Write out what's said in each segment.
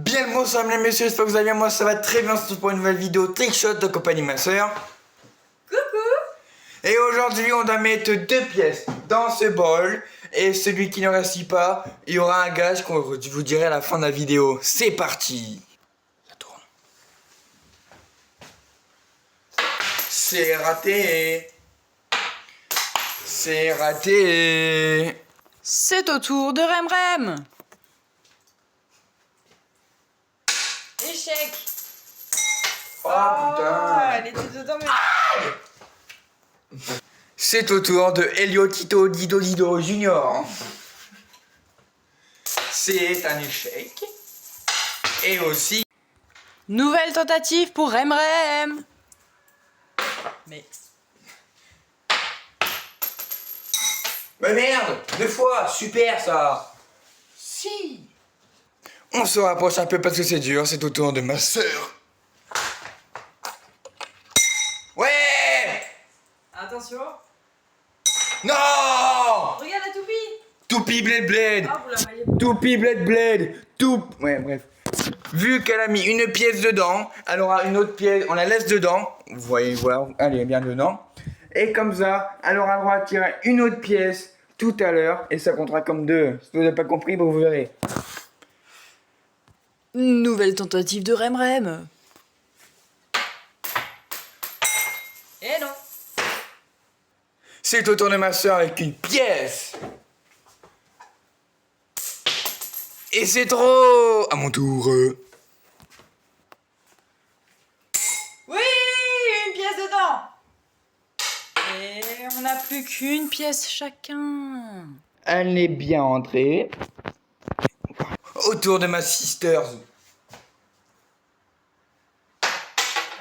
Bien le bonsoir mesdames et messieurs, j'espère que vous allez bien, moi ça va très bien, on se retrouve pour une nouvelle vidéo trickshot en compagnie de ma soeur. Coucou. Et aujourd'hui on doit mettre 2 pièces dans ce bol. Et celui qui ne réussit pas, il y aura un gage qu'on vous dirai à la fin de la vidéo. C'est parti. Ça tourne. C'est raté. C'est raté. C'est au tour de Remrem. Échec. Oh putain. Elle était dedans mais... C'est au tour de Elio Tito Dido Dido Junior. C'est un échec. Et aussi... Nouvelle tentative pour Remrem. Mais... Mais merde, 2 fois, super ça. Si. On se rapproche un peu parce que c'est dur, c'est au tour de ma sœur. Ouais. Attention. Non. Regarde la toupie. Toupie bled bled. Ah, vous la voyez. Toupie bled bled. Ouais, bref. Vu qu'elle a mis une pièce dedans, elle aura une autre pièce, on la laisse dedans. Vous voyez, voilà, elle est bien dedans. Et comme ça, elle aura le droit de tirer une autre pièce tout à l'heure. Et ça comptera comme 2. Si vous n'avez pas compris, vous verrez. Nouvelle tentative de Remrem. Eh non. C'est au tour de ma soeur avec une pièce. Et c'est trop. À mon tour. Oui, une pièce dedans. Et on n'a plus qu'une pièce chacun. Elle est bien entrée. Au tour de ma sisters.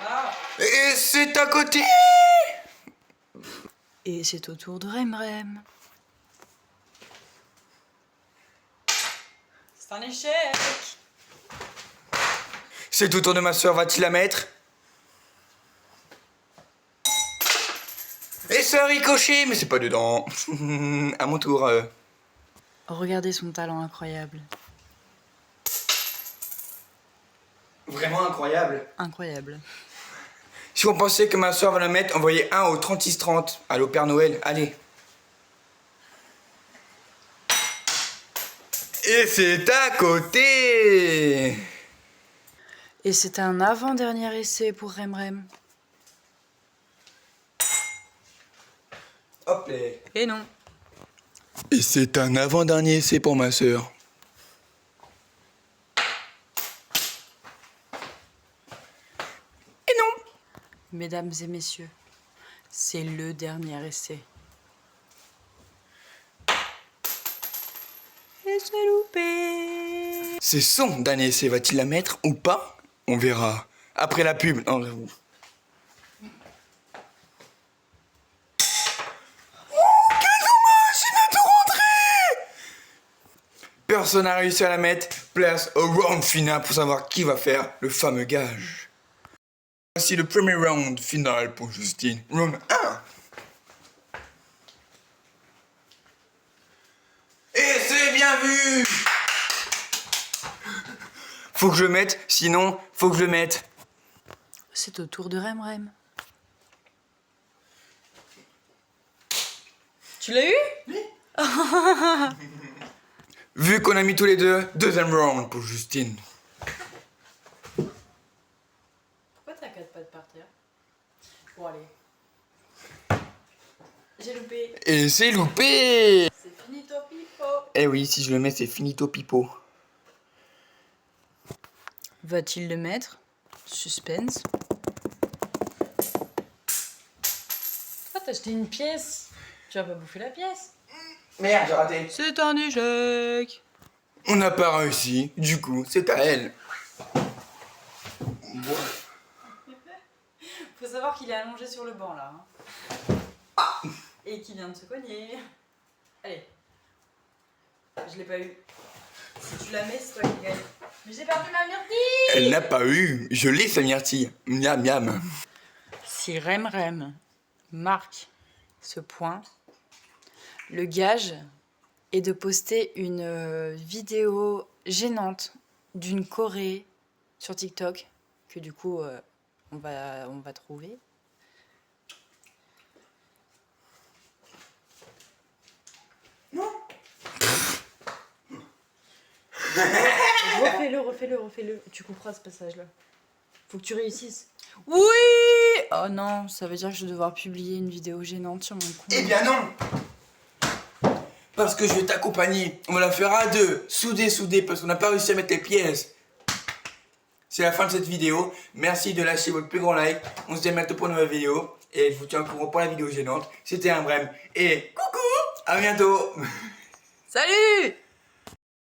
Ah. Et c'est à côté. Et c'est au tour de Remrem. C'est un échec. C'est au tour de ma soeur, va-t-il la mettre? Et ça a ricoché, mais c'est pas dedans. À mon tour. Regardez son talent incroyable. Vraiment incroyable. Incroyable. Si on pensait que ma soeur va la mettre, envoyez 1 au 3630. Allô Père Noël, allez. Et c'est à côté. Et c'est un avant-dernier essai pour Remrem. Hop là. Et non. Et c'est un avant-dernier essai pour ma soeur. Et non. Mesdames et messieurs, c'est le dernier essai. Et c'est loupé. C'est son dernier essai, va-t-il la mettre ou pas? On verra. Après la pub. Non, j'avoue. Personne n'a réussi à la mettre. Place au round final pour savoir qui va faire le fameux gage. Voici le premier round final pour Justine. Round 1. Et c'est bien vu. Faut que je le mette, sinon faut que je le mette. C'est au tour de Remrem. Tu l'as eu? Oui. Vu qu'on a mis tous les deux, deuxième round pour Justine. Pourquoi t'as 4 pattes par terre? Bon allez. J'ai loupé. Et c'est loupé. C'est finito pipo. Eh oui, si je le mets, c'est finito pipo. Va-t-il le mettre? Suspense. Pourquoi t'as acheté une pièce? Tu vas pas bouffer la pièce? Merde, j'ai raté. C'est un échec. On n'a pas réussi, du coup, c'est à elle. Faut savoir qu'il est allongé sur le banc là. Et qu'il vient de se cogner. Allez. Je l'ai pas eu. Si tu la mets, c'est toi qui gagne. Mais j'ai perdu ma myrtille. Elle n'a pas eu, je l'ai sa myrtille. Miam miam. Si Remrem marque ce point, le gage est de poster une vidéo gênante d'une Corée sur TikTok que du coup on va trouver. Non. Refais-le. Tu couperas ce passage-là. Faut que tu réussisses. Oui! Oh non, ça veut dire que je vais devoir publier une vidéo gênante sur mon compte. Eh bien non. Parce que je vais t'accompagner. On va la faire à deux. Soudé, parce qu'on n'a pas réussi à mettre les pièces. C'est la fin de cette vidéo. Merci de lâcher votre plus grand like. On se dit à bientôt pour une nouvelle vidéo. Et je vous tiens au courant pour la vidéo gênante. C'était un Brem. Et coucou. À bientôt. Salut!